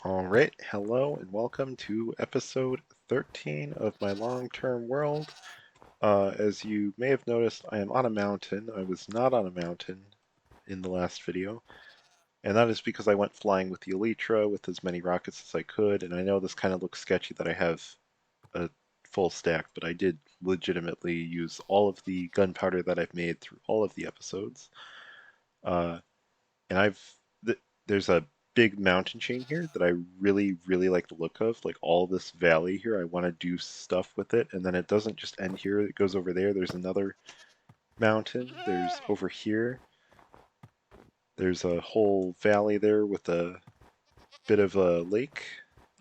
Alright, hello and welcome to episode 13 of my long-term world. As you may have noticed, I am on a mountain. I was not on a mountain in the last video, and that is because I went flying with the Elytra with as many rockets as I could, and I know this kind of looks sketchy that I have a full stack, but I did legitimately use all of the gunpowder that I've made through all of the episodes. Uh, and there's a big mountain chain here that I really like the look of. Like all this valley here, I want to do stuff with it, and then it doesn't just end here. It goes over there. There's another mountain. There's over here. There's a whole valley there with a bit of a lake,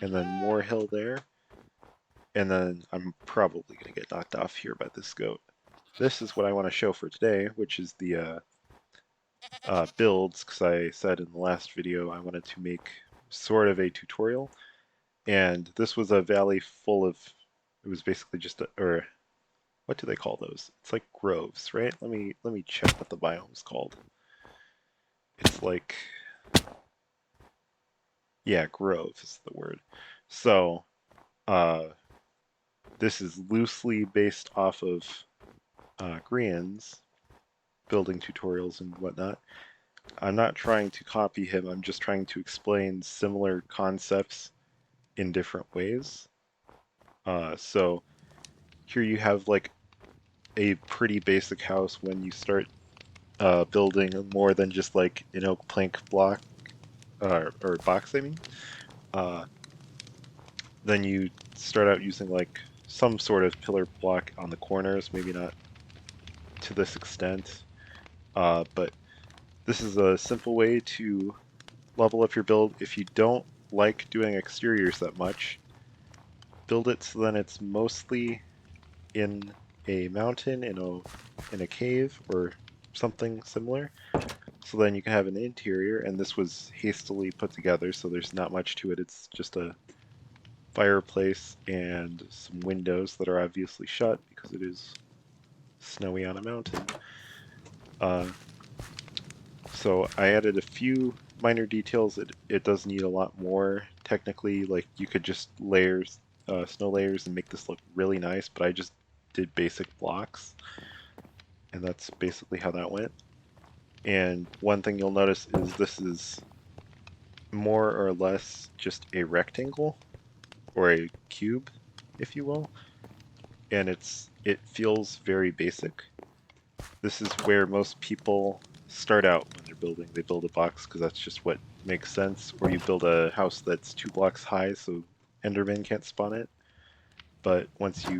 and then more hill there. And then I'm probably gonna get knocked off here by this goat. This is what I want to show for today, which is the builds, because I said in the last video I wanted to make sort of a tutorial, and this was a valley full of, it was basically just or what do they call those? It's like groves, right? Let me check what the biome is called. It's like, yeah, grove is the word. So uh, this is loosely based off of Grian's building tutorials and whatnot. I'm not trying to copy him, I'm just trying to explain similar concepts in different ways. So here you have like a pretty basic house when you start building more than just like an oak plank block or box, I mean. Uh, then you start out using like some sort of pillar block on the corners, maybe not to this extent, but this is a simple way to level up your build. If you don't like doing exteriors that much, build it so then it's mostly in a mountain, in a cave, or something similar. So then you can have an interior, and this was hastily put together, so there's not much to it. It's just a fireplace and some windows that are obviously shut because it is snowy on a mountain. Uh, so I added a few minor details. It does need a lot more technically. Like you could just layers, snow layers, and make this look really nice, but I just did basic blocks, and that's basically how that went. And one thing you'll notice is this is more or less just a rectangle or a cube, if you will, and it feels very basic. This is where most people start out when they're building. They build a box because that's just what makes sense, or you build a house that's 2 blocks high so Enderman can't spawn it. But once you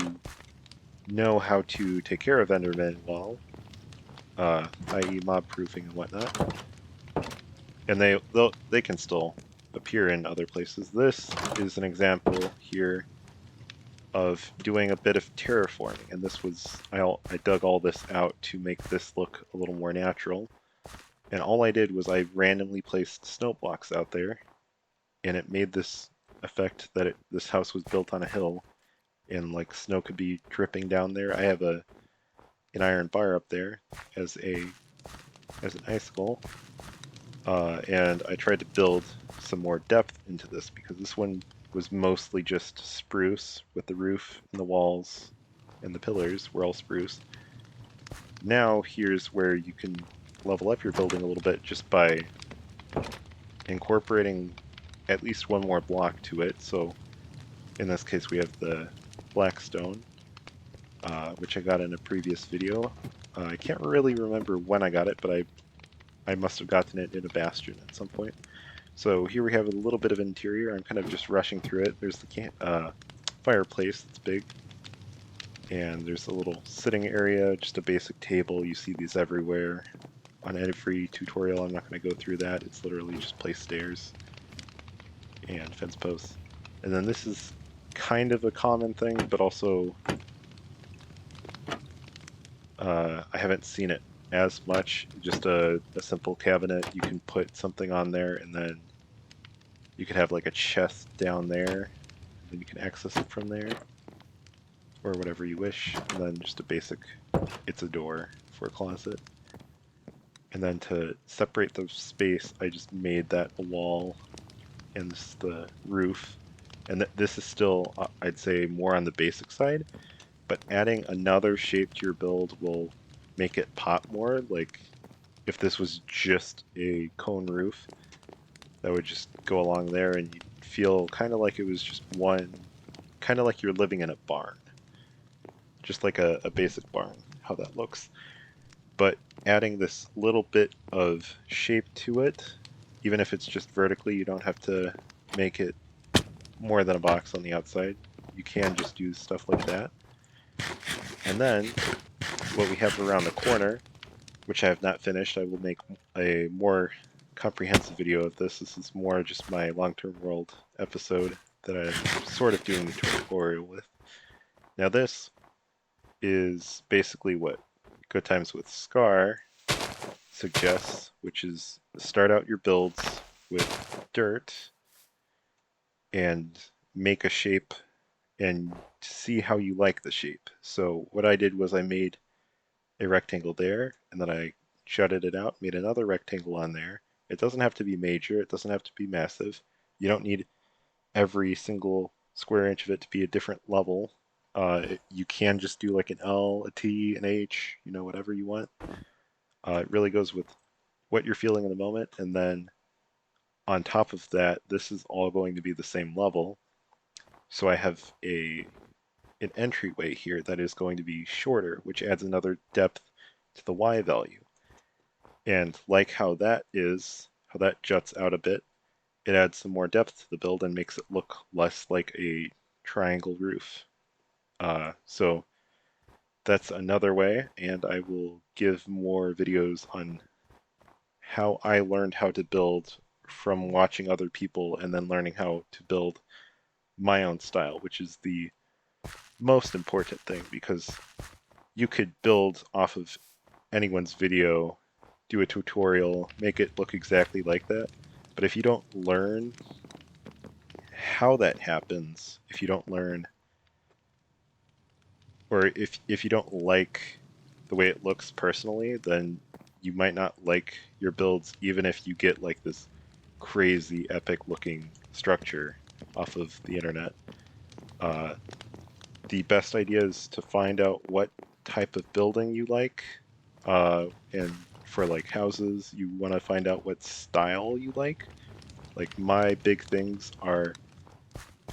know how to take care of Enderman well, i.e. mob proofing and whatnot, and they can still appear in other places. This is an example here of doing a bit of terraforming, and this was I dug all this out to make this look a little more natural. And all I did was I randomly placed snow blocks out there, and it made this effect that this house was built on a hill, and like snow could be dripping down there. I have an iron bar up there as an icicle, and I tried to build some more depth into this because this one was mostly just spruce, with the roof and the walls and the pillars were all spruce. Now here's where you can level up your building a little bit just by incorporating at least one more block to it. So in this case we have the black stone, which I got in a previous video. I can't really remember when I got it, but I must have gotten it in a bastion at some point. So here we have a little bit of interior. I'm kind of just rushing through it. There's the fireplace that's big, and there's a little sitting area, just a basic table. You see these everywhere on every tutorial. I'm not going to go through that. It's literally just place stairs and fence posts. And then this is kind of a common thing, but also I haven't seen it as much. Just a simple cabinet. You can put something on there, and then you could have like a chest down there, and then you can access it from there, or whatever you wish. And then just a basic, it's a door for a closet. And then to separate the space, I just made that a wall and this is the roof. And this is still, I'd say, more on the basic side, but adding another shape to your build will make it pop more. Like if this was just a cone roof, that would just go along there and you'd feel kind of like it was just one, kind of like you're living in a barn, just like a basic barn, how that looks. But adding this little bit of shape to it, even if it's just vertically, you don't have to make it more than a box on the outside. You can just do stuff like that. And then what we have around the corner, which I have not finished, I will make a more comprehensive video of this. This is more just my long-term world episode that I'm sort of doing the tutorial with. Now this is basically what Good Times with Scar suggests, which is start out your builds with dirt and make a shape and see how you like the shape. So what I did was I made a rectangle there, and then I jutted it out, made another rectangle on there. It doesn't have to be major, it doesn't have to be massive. You don't need every single square inch of it to be a different level. You can just do like an L, a T, an H, you know, whatever you want. It really goes with what you're feeling in the moment, and then on top of that, this is all going to be the same level. So I have an entryway here that is going to be shorter, which adds another depth to the Y value. And like how that juts out a bit, it adds some more depth to the build and makes it look less like a triangle roof. So that's another way, and I will give more videos on how I learned how to build from watching other people and then learning how to build my own style, which is the most important thing, because you could build off of anyone's video, do a tutorial, make it look exactly like that. But if you don't learn how that happens, if you don't learn, or if you don't like the way it looks personally, then you might not like your builds, even if you get like this crazy epic looking structure off of the internet. The best idea is to find out what type of building you like, and for like houses, you want to find out what style you like. Like my big things are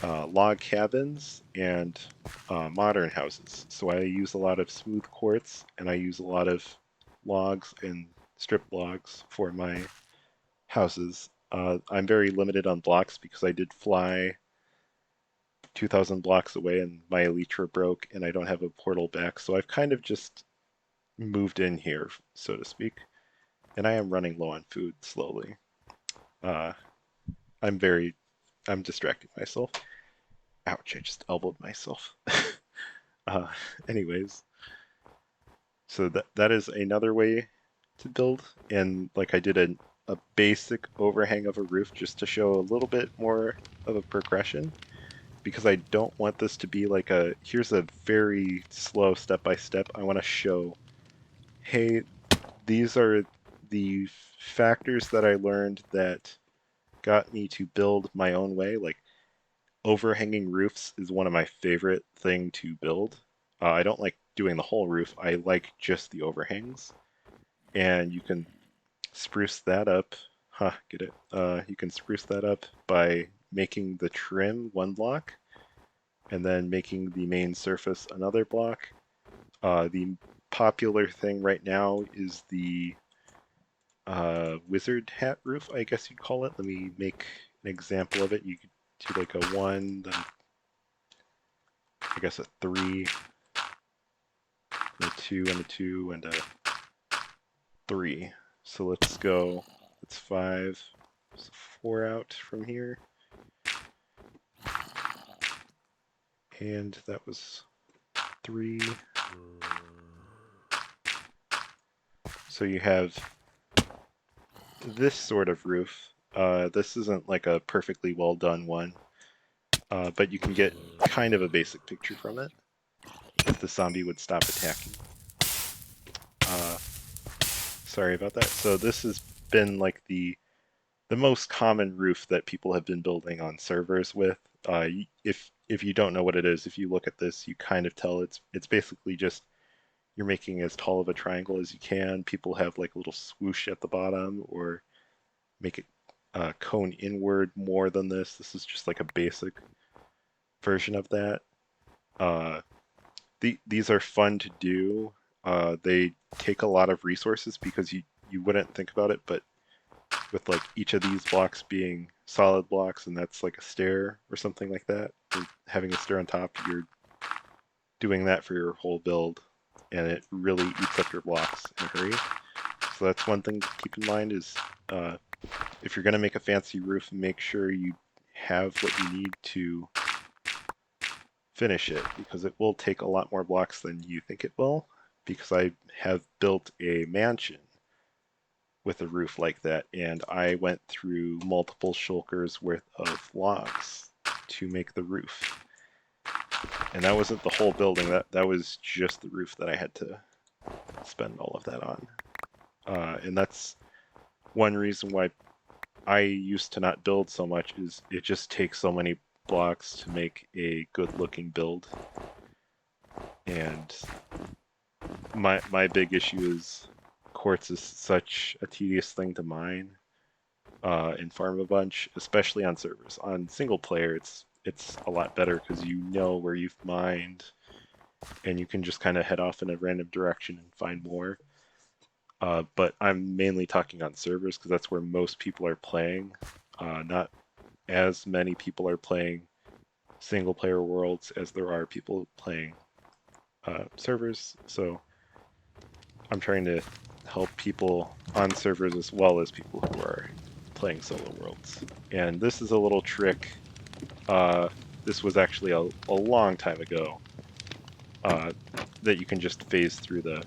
log cabins and modern houses. So I use a lot of smooth quartz and I use a lot of logs and strip logs for my houses. I'm very limited on blocks because I did fly 2,000 blocks away and my elytra broke and I don't have a portal back. So I've kind of just moved in here, so to speak. And I am running low on food slowly. Uh, I'm distracting myself. Ouch, I just elbowed myself. uh, Anyways, so that is another way to build. And like I did a basic overhang of a roof just to show a little bit more of a progression, because I don't want this to be like here's a very slow step by step. I want to show, hey, these are the factors that I learned that got me to build my own way. Like overhanging roofs is one of my favorite thing to build. I don't like doing the whole roof. I like just the overhangs. And you can spruce that up. Get it? You can spruce that up by making the trim one block and then making the main surface another block. The popular thing right now is the wizard hat roof, I guess you'd call it. Let me make an example of it. You could do like a 1, then I guess a 3, a 2, and a 2, and a 3. So let's go, it's 5, so 4 out from here. And that was 3. So you have this sort of roof. This isn't like a perfectly well done one, but you can get kind of a basic picture from it if the zombie would stop attacking. Sorry about that. So this has been like the the most common roof that people have been building on servers with. If you don't know what it is, if you look at this, you kind of tell it's basically just you're making as tall of a triangle as you can. People have like a little swoosh at the bottom, or make it cone inward more than this. This is just like a basic version of that. Uh, these are fun to do. They take a lot of resources because you wouldn't think about it, but with like each of these blocks being solid blocks, and that's like a stair or something like that, or having a stair on top, you're doing that for your whole build, and it really eats up your blocks in a hurry. So that's one thing to keep in mind is if you're going to make a fancy roof, make sure you have what you need to finish it, because it will take a lot more blocks than you think it will, because I have built a mansion with a roof like that, and I went through multiple shulkers worth of logs to make the roof. And that wasn't the whole building, that was just the roof that I had to spend all of that on. And that's one reason why I used to not build so much, is it just takes so many blocks to make a good looking build. And my big issue is quartz is such a tedious thing to mine and farm a bunch, especially on servers. On single player, it's a lot better because you know where you've mined, and you can just kind of head off in a random direction and find more. But I'm mainly talking on servers because that's where most people are playing. Not as many people are playing single player worlds as there are people playing servers. So I'm trying to help people on servers as well as people who are playing solo worlds. And this is a little trick. This was actually a long time ago that you can just phase through the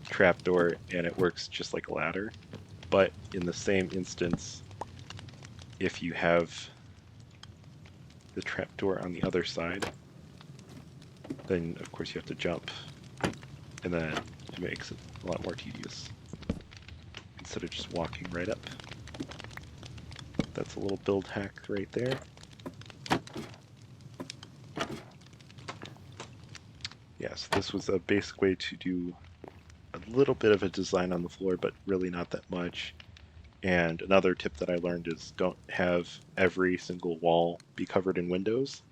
trapdoor and it works just like a ladder. But in the same instance, if you have the trapdoor on the other side, then of course you have to jump, and then it makes it a lot more tedious instead of just walking right up. That's a little build hack right there. Yes, this was a basic way to do a little bit of a design on the floor, but really not that much. And another tip that I learned is don't have every single wall be covered in windows,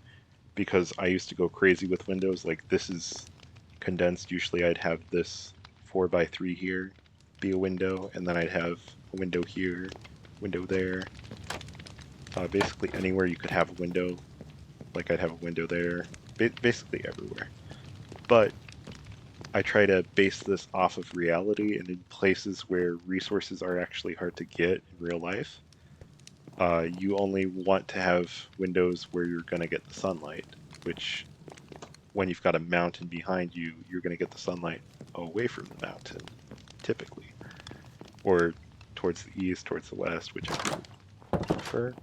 because I used to go crazy with windows. Like, this is condensed. Usually I'd have this 4x3 here be a window, and then I'd have a window here, window there. Basically anywhere you could have a window, like I'd have a window there, basically everywhere. But I try to base this off of reality, and in places where resources are actually hard to get in real life, you only want to have windows where you're going to get the sunlight, which when you've got a mountain behind you, you're going to get the sunlight away from the mountain, typically. Or towards the east, towards the west, which I prefer.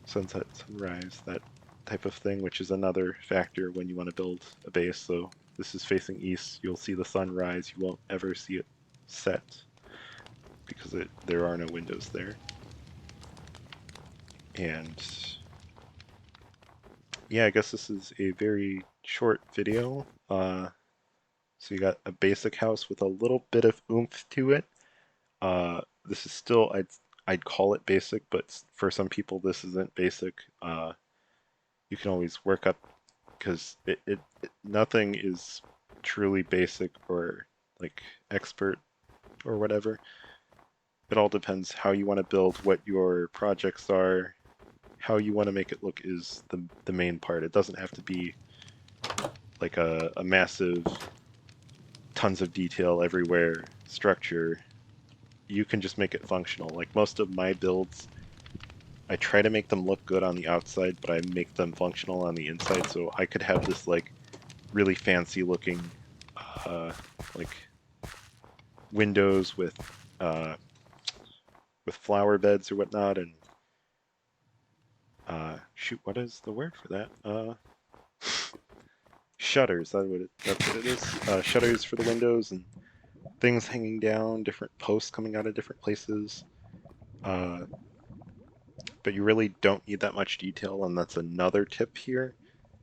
Sunset, sunrise, that type of thing, which is another factor when you want to build a base. So this is facing east, you'll see the sun rise, you won't ever see it set because there are no windows there. And yeah, I guess this is a very short video. So you got a basic house with a little bit of oomph to it. This is still, I'd call it basic, but for some people this isn't basic. You can always work up, because nothing is truly basic or like expert or whatever. It all depends how you want to build, what your projects are, how you want to make it look is the main part. It doesn't have to be like a massive, tons of detail everywhere structure. You can just make it functional. Like most of my builds, I try to make them look good on the outside, but I make them functional on the inside. So I could have this like really fancy looking like windows with flower beds or whatnot, and shoot, what is the word for that? Shutters. That's what it is. Shutters for the windows and things hanging down, different posts coming out of different places. but you really don't need that much detail, and that's another tip here,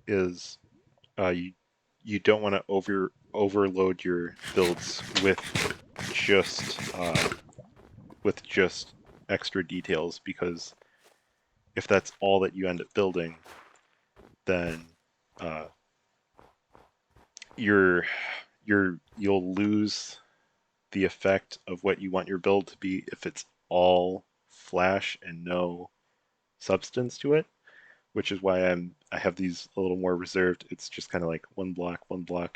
is you don't want to overload your builds just with just extra details, because if that's all that you end up building, then uh, you'll lose the effect of what you want your build to be if it's all flash and no substance to it, which is why I have these a little more reserved. It's just kind of like one block,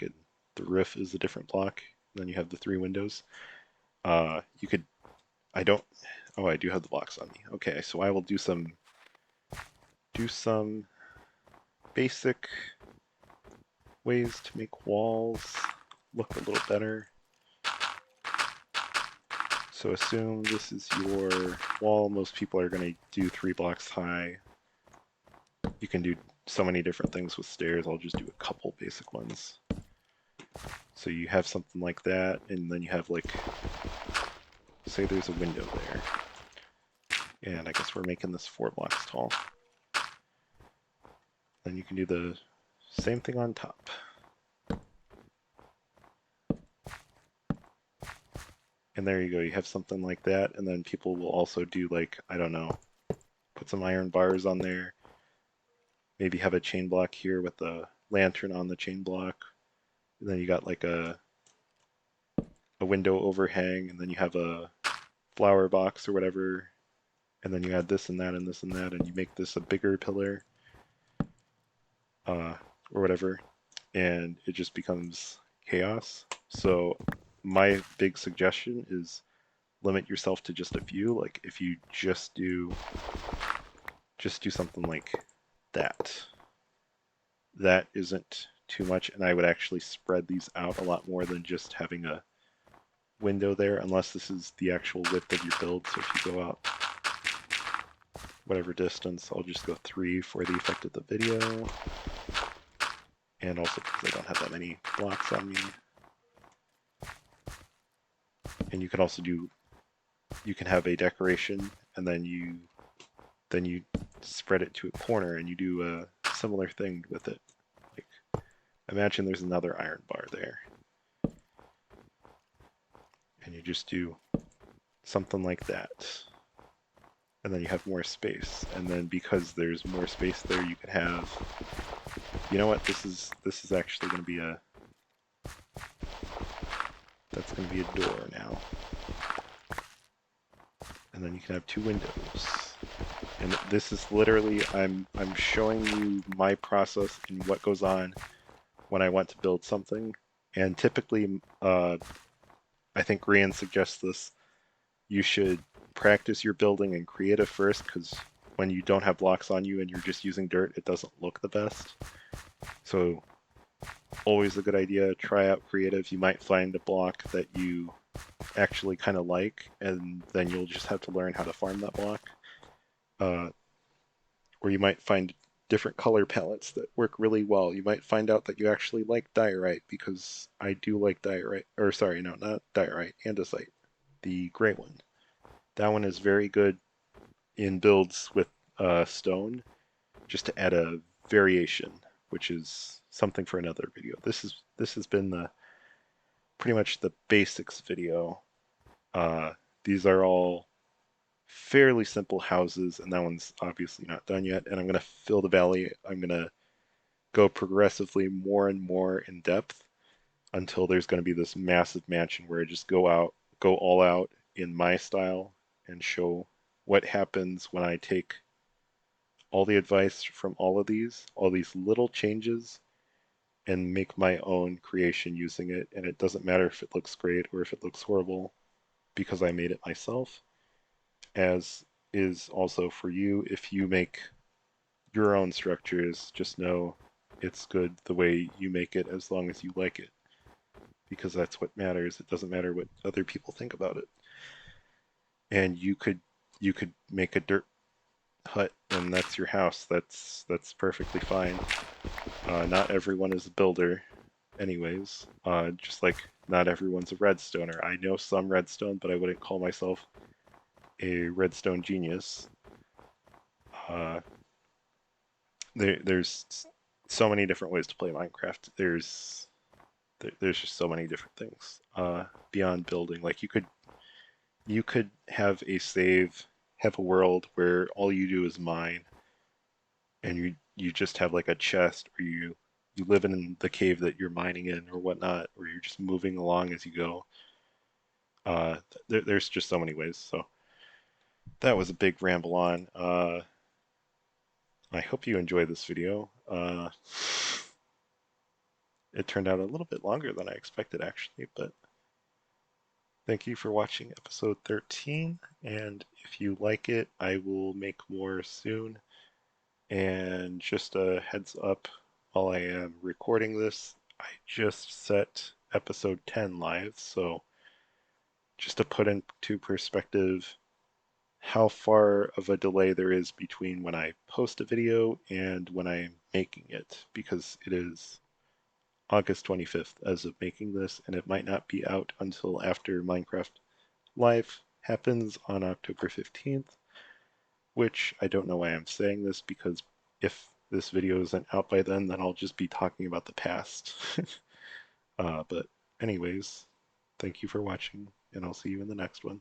and the roof is a different block. And then you have the 3 windows. You could, I don't, oh, I do have the blocks on me. Okay, so I will do some basic ways to make walls look a little better. So assume this is your wall. Most people are going to do 3 blocks high. You can do so many different things with stairs. I'll just do a couple basic ones. So you have something like that, and then you have, like, say there's a window there. And I guess we're making this 4 blocks tall. Then you can do the same thing on top. And there you go, you have something like that, and then people will also do, like, I don't know, put some iron bars on there. Maybe have a chain block here with a lantern on the chain block. And then you got like a window overhang, and then you have a flower box or whatever. And then you add this and that and this and that, and you make this a bigger pillar or whatever. And it just becomes chaos. So my big suggestion is limit yourself to just a few. Like if you just do something like that. That isn't too much, and I would actually spread these out a lot more than just having a window there, unless this is the actual width of your build. So if you go out whatever distance, I'll just go 3 for the effect of the video, and also because I don't have that many blocks on me. And you can also you can have a decoration, and then you spread it to a corner, and you do a similar thing with it. Like, imagine there's another iron bar there, and you just do something like that, and then you have more space. And then because there's more space there, you can have, you know what, this is actually going to be that's going to be a door now. And then you can have 2 windows. And this is literally, I'm showing you my process and what goes on when I want to build something. And typically, I think Rian suggests this, you should practice your building in creative first, because when you don't have blocks on you and you're just using dirt, it doesn't look the best. So always a good idea, try out creative. You might find a block that you actually kind of like, and then you'll just have to learn how to farm that block. Or you might find different color palettes that work really well. You might find out that you actually like diorite, because I do like diorite, or sorry, no, not diorite, andesite, the gray one. That one is very good in builds with stone, just to add a variation, which is something for another video. This has been pretty much the basics video. These are all fairly simple houses, and that one's obviously not done yet. And I'm going to fill the valley. I'm going to go progressively more and more in depth until there's going to be this massive mansion where I just go all out in my style and show what happens when I take all the advice from all these little changes, and make my own creation using it. And it doesn't matter if it looks great or if it looks horrible, because I made it myself. As is also for you, if you make your own structures, just know it's good the way you make it, as long as you like it, because that's what matters. It doesn't matter what other people think about it. And you could make a dirt hut, and that's your house. That's perfectly fine. Not everyone is a builder anyways, just like not everyone's a redstoner. I know some redstone, but I wouldn't call myself a redstone genius. Uh, there's so many different ways to play Minecraft. There's just so many different things beyond building. Like you could have a save, have a world where all you do is mine, and you just have like a chest, or you live in the cave that you're mining in or whatnot, or you're just moving along as you go. There's just so many ways. So that was a big ramble on. I hope you enjoy this video. It turned out a little bit longer than I expected, actually, but thank you for watching episode 13. And if you like it, I will make more soon. And just a heads up, while I am recording this, I just set episode 10 live. So just to put into perspective how far of a delay there is between when I post a video and when I'm making it, because it is August 25th as of making this, and it might not be out until after Minecraft Live happens on October 15th, which I don't know why I'm saying this, because if this video isn't out by then I'll just be talking about the past. But anyways, thank you for watching, and I'll see you in the next one.